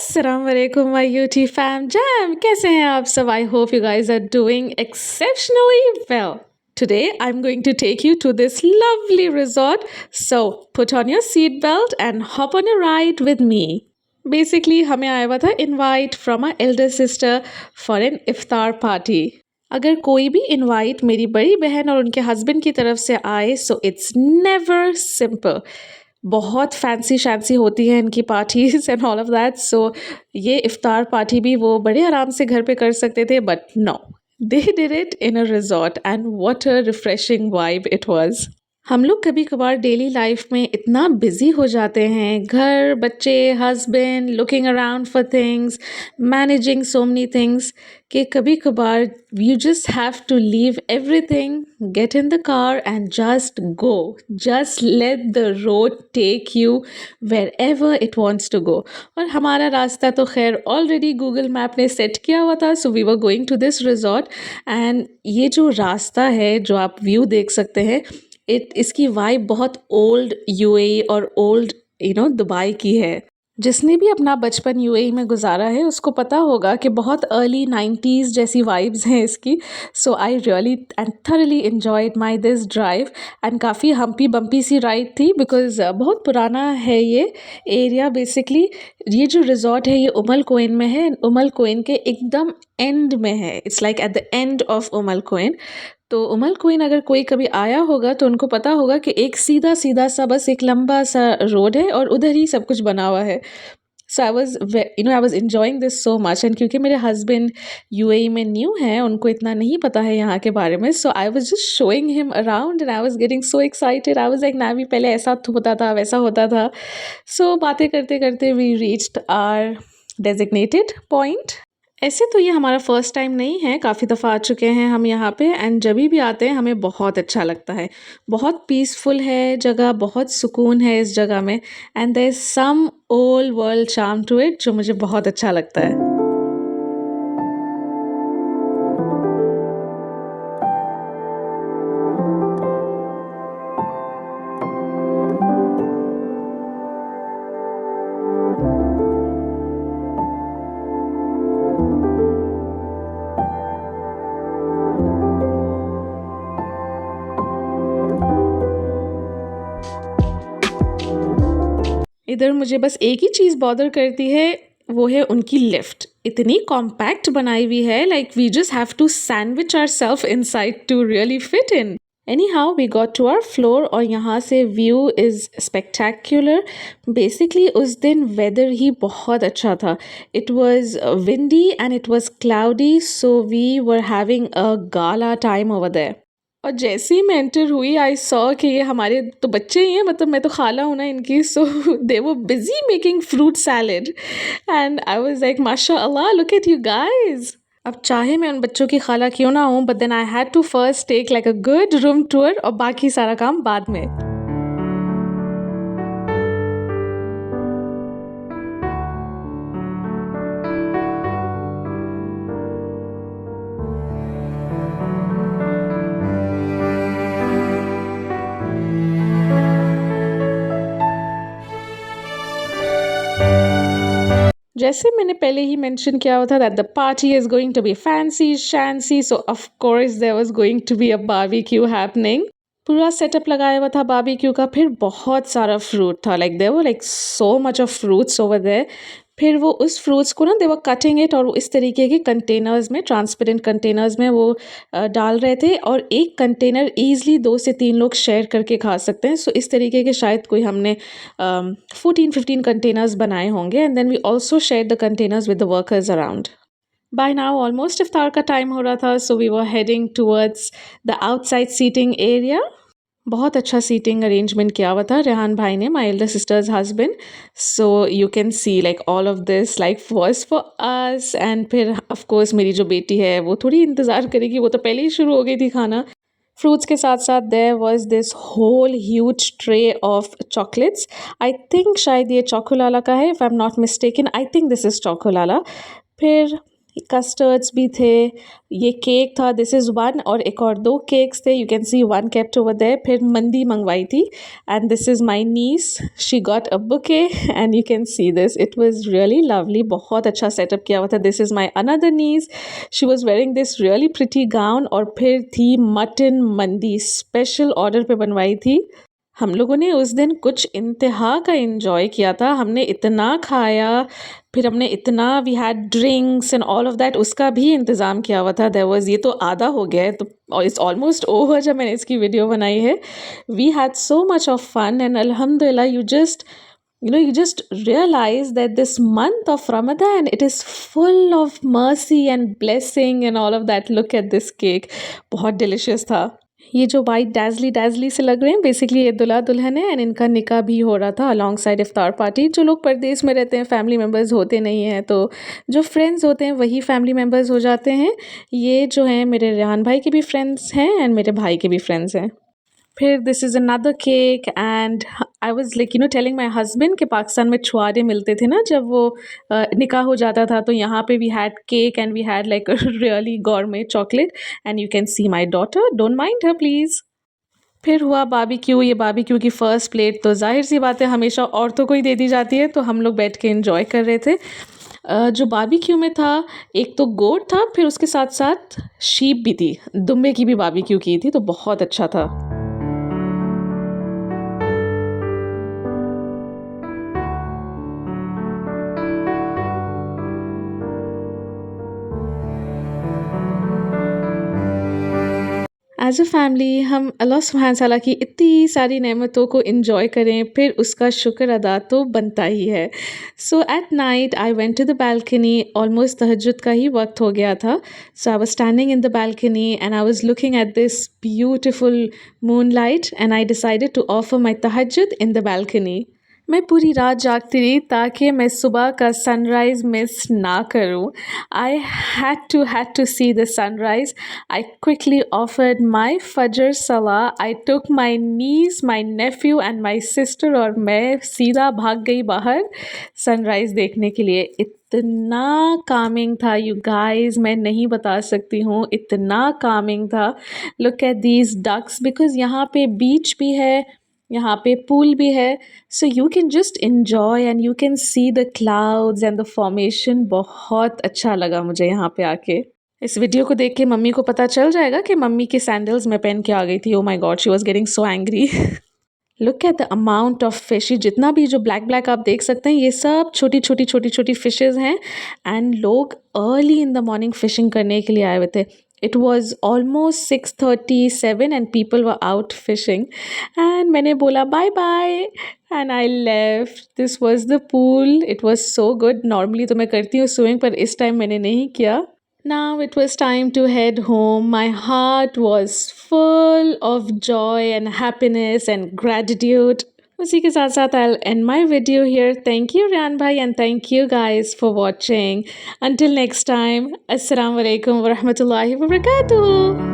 अस्सलाम वालेकुम my UT fam jam कैसे हैं आप सब I hope you guys are doing exceptionally well today I am going to take you to this lovely resort so put on your seat belt and hop on a ride with me basically हमें आया हुआ था invite from our elder sister for an iftar party अगर कोई भी invite मेरी बड़ी बहन और उनके हस्बैंड की तरफ से आए सो इट्स नेवर सिंपल बहुत फैंसी शैंसी होती हैं इनकी parties and all of that so ये इफ्तार पार्टी भी वो बड़े आराम से घर पे कर सकते थे but no they did it in a resort and what a refreshing vibe it was हम लोग कभी कभार डेली लाइफ में इतना बिजी हो जाते हैं घर बच्चे husband looking around for things managing so many things कि कभी कभार you just have to leave everything get in the car and just go just let the road take you wherever it wants to go और हमारा रास्ता तो खैर already Google map ने set किया हुआ था so we were going to this resort and ये जो रास्ता है जो आप व्यू देख सकते हैं इसकी वाइब बहुत ओल्ड यूएई और ओल्ड दुबई की है जिसने भी अपना बचपन यूएई में गुजारा है उसको पता होगा कि बहुत अर्ली 90s जैसी वाइब्स हैं इसकी so I really and thoroughly enjoyed my this drive and काफ़ी हम्पी बम्पी सी राइड थी बिकॉज बहुत पुराना है ये एरिया बेसिकली ये जो रिजॉर्ट है ये उमल कोइन में है उमल कोइन के एकदम एंड में है it's like at the end of Umm Al Quwain तो उमल कोइन अगर कोई कभी आया होगा तो उनको पता होगा कि एक सीधा सीधा सा बस एक लंबा सा रोड है और उधर ही सब कुछ बना हुआ है so I was enjoying this so much and क्योंकि मेरे हस्बैंड यूएई में न्यू हैं उनको इतना नहीं पता है यहाँ के बारे में so I was just showing him around and I was getting so excited I was like ना भी पहले ऐसा होता था वैसा होता था सो बातें करते करते we reached our designated point ऐसे तो ये हमारा फर्स्ट टाइम नहीं है काफ़ी दफ़ा आ चुके हैं हम यहाँ पे एंड जब भी आते हैं हमें बहुत अच्छा लगता है बहुत पीसफुल है जगह बहुत सुकून है इस जगह में and there is some old world charm to it जो मुझे बहुत अच्छा लगता है इधर मुझे बस एक ही चीज़ बॉदर करती है वो है उनकी लिफ्ट इतनी कॉम्पैक्ट बनाई हुई है like we just have to sandwich ourselves inside to really fit in Anyhow, we got to our floor और यहाँ से व्यू इज़ स्पेक्टेक्युलर बेसिकली उस दिन वेदर ही बहुत अच्छा था it was windy and it was cloudy so we were having a gala time over there और जैसे ही मैं एंटर हुई आई सॉ कि ये हमारे तो बच्चे ही हैं मतलब मैं तो खाला हूँ ना इनकी so they were busy making fruit salad and I was like माशाअल्लाह लुक एट यू गाइस अब चाहे मैं उन बच्चों की खाला क्यों ना हूँ but then I had to first take like a good room tour और बाकी सारा काम बाद में जैसे मैंने पहले ही मेंशन किया हुआ था that the party is going to be fancy shancy so of course there was going to be a barbecue happening पूरा सेटअप लगाया हुआ था बारबेक्यू का फिर बहुत सारा फ्रूट था like there were like so much of fruits over there फिर वो उस फ्रूट्स को ना दे वर कटिंग इट और वो इस तरीके के कंटेनर्स में ट्रांसपेरेंट कंटेनर्स में वो डाल रहे थे और एक कंटेनर ईजिली 2 से 3 लोग शेयर करके खा सकते हैं सो इस तरीके के शायद कोई हमने 14-15 कंटेनर्स बनाए होंगे and then we also share the containers with the workers around by now almost इफ्तार का टाइम हो रहा था so we were heading towards the outside seating area बहुत अच्छा सीटिंग अरेंजमेंट किया हुआ था रेहान भाई ने my elder sisters husband so you can C like all of this like was for us and फिर ऑफ कोर्स मेरी जो बेटी है वो थोड़ी इंतज़ार करेगी वो तो पहले ही शुरू हो गई थी खाना फ्रूट्स के साथ साथ there was this whole huge tray of chocolates I think शायद ये चोकोलाला का है if I am not mistaken I think this is Chocolala फिर कस्टर्ड्स भी थे, ये केक था, दिस इज़ वन, और एक और दो केक्स थे, you can see one kept over there. फिर मंदी मंगवाई थी, and this is my niece, she got a bouquet and you can see this, it was really lovely, बहुत अच्छा सेटअप किया हुआ था। This is my another niece, she was wearing this really pretty gown, और फिर थी mutton मंदी, special order पे बनवाई थी। हम लोगों ने उस दिन कुछ इंतहा का एन्जॉय किया था, हमने इतना खाया, फिर हमने इतना, we had drinks and all of that, उसका भी इंतज़ाम किया हुआ था। देयर वाज़, ये तो आधा हो गया है, तो इट्स ऑलमोस्ट ओवर जब मैंने इसकी वीडियो बनाई है। We had so much of fun and अल्हम्दुलिल्लाह, you just realize that this month of Ramadan, it is full of mercy and blessing and all of that. Look at this cake, बहुत delicious था। ये जो white डैज़ली डैज़ली से लग रहे हैं, basically ये दूल्हा दुल्हन है, एंड इनका निकाह भी हो रहा था अलॉन्ग साइड इफ्तार पार्टी। जो लोग परदेश में रहते हैं, फैमिली मेम्बर्स होते नहीं हैं, तो जो फ्रेंड्स होते हैं वही फैमिली मेम्बर्स हो जाते हैं। ये जो हैं मेरे रेहान भाई के भी फ्रेंड्स हैं एंड मेरे भाई के भी फ्रेंड्स हैं। फिर this is another cake, and I was like telling my husband कि पाकिस्तान में छुआरे मिलते थे ना जब वो निकाह हो जाता था, तो यहाँ पे we had cake and we had like really gourmet chocolate, and you can see my daughter, don't mind her please. फिर हुआ बारबेक्यू, ये बारबेक्यू की फ़र्स्ट प्लेट तो ज़ाहिर सी बात है हमेशा औरतों को ही दे दी जाती है, तो हम लोग बैठ के एंजॉय कर रहे थे। जो बारबेक्यू में था, एक तो गोट था, फिर उसके साथ साथ शीप भी थी, दुम्बे की भी बारबेक्यू की थी, तो बहुत अच्छा था। एज़ अ फैमिली हम अल्लाह सुब्हान तआला की इतनी सारी नेमतों को एंजॉय करें, फिर उसका शुक्र अदा तो बनता ही है। So at night I went to the balcony, almost तहज्जुद का ही वक्त हो गया था। So I was standing in the balcony and I was looking at this beautiful moonlight, and I decided to offer my तहज्जुद इन द बालकनी। मैं पूरी रात जागती रही ताकि मैं सुबह का सनराइज़ मिस ना करूं। I had to see the sunrise. I quickly offered my फजर सलाह। I took my nieces, my nephew and my sister, और मैं सीधा भाग गई बाहर सनराइज़ देखने के लिए। इतना कामिंग था यू गाइस, मैं नहीं बता सकती हूँ, इतना कामिंग था। Look at these ducks, because यहाँ पे बीच भी है, यहाँ पे पूल भी है, so you can just enjoy and you can see the clouds and the formation. बहुत अच्छा लगा मुझे यहाँ पे आके। इस वीडियो को देख के मम्मी को पता चल जाएगा कि मम्मी के सैंडल्स मैं पहन के आ गई थी। Oh my God, she was getting so angry. Look at the amount of fish, जितना भी जो ब्लैक ब्लैक आप देख सकते हैं, ये सब छोटी छोटी छोटी छोटी फिशेज हैं, एंड लोग early in the morning fishing करने के लिए आए हुए थे। It was almost 6:37 and people were out fishing, and मैंने बोला bye bye and I left. This was the pool. It was so good. Normally तो मैं करती हूँ swimming, पर इस time मैंने नहीं किया। Now it was time to head home. My heart was full of joy and happiness and gratitude. उसी के साथ साथ I'll end my video here. Thank you Ryan bhai, and thank you guys for watching. Until next time, Assalamu alaikum wa rahmatullahi wa barakatuh.